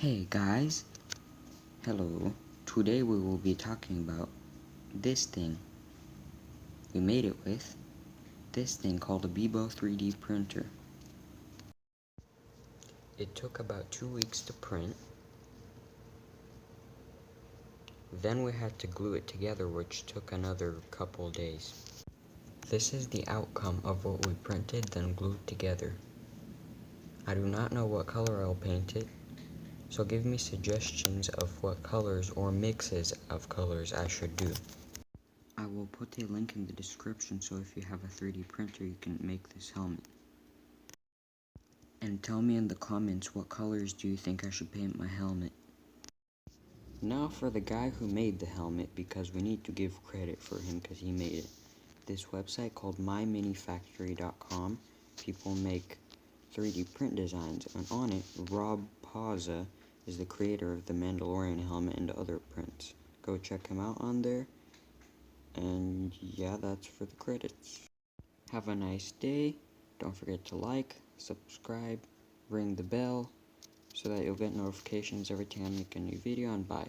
Hey guys, hello. Today we will be talking about this thing we made it with. This thing called a Bebo 3D printer. It took about 2 weeks to print. Then we had to glue it together, which took another couple days. This is the outcome of what we printed then glued together. I do not know what color I'll paint it, so give me suggestions of what colors or mixes of colors I should do. I will put a link in the description so if you have a 3D printer you can make this helmet. And tell me in the comments what colors do you think I should paint my helmet. Now for the guy who made the helmet, because we need to give credit for him because he made it. This website called myminifactory.com, people make 3D print designs, and on it, Rob Pauza is the creator of the Mandalorian helmet and other prints. Go check him out on there. And yeah, that's for the credits. Have a nice day. Don't forget to like, subscribe, ring the bell so that you'll get notifications every time I make a new video, and bye.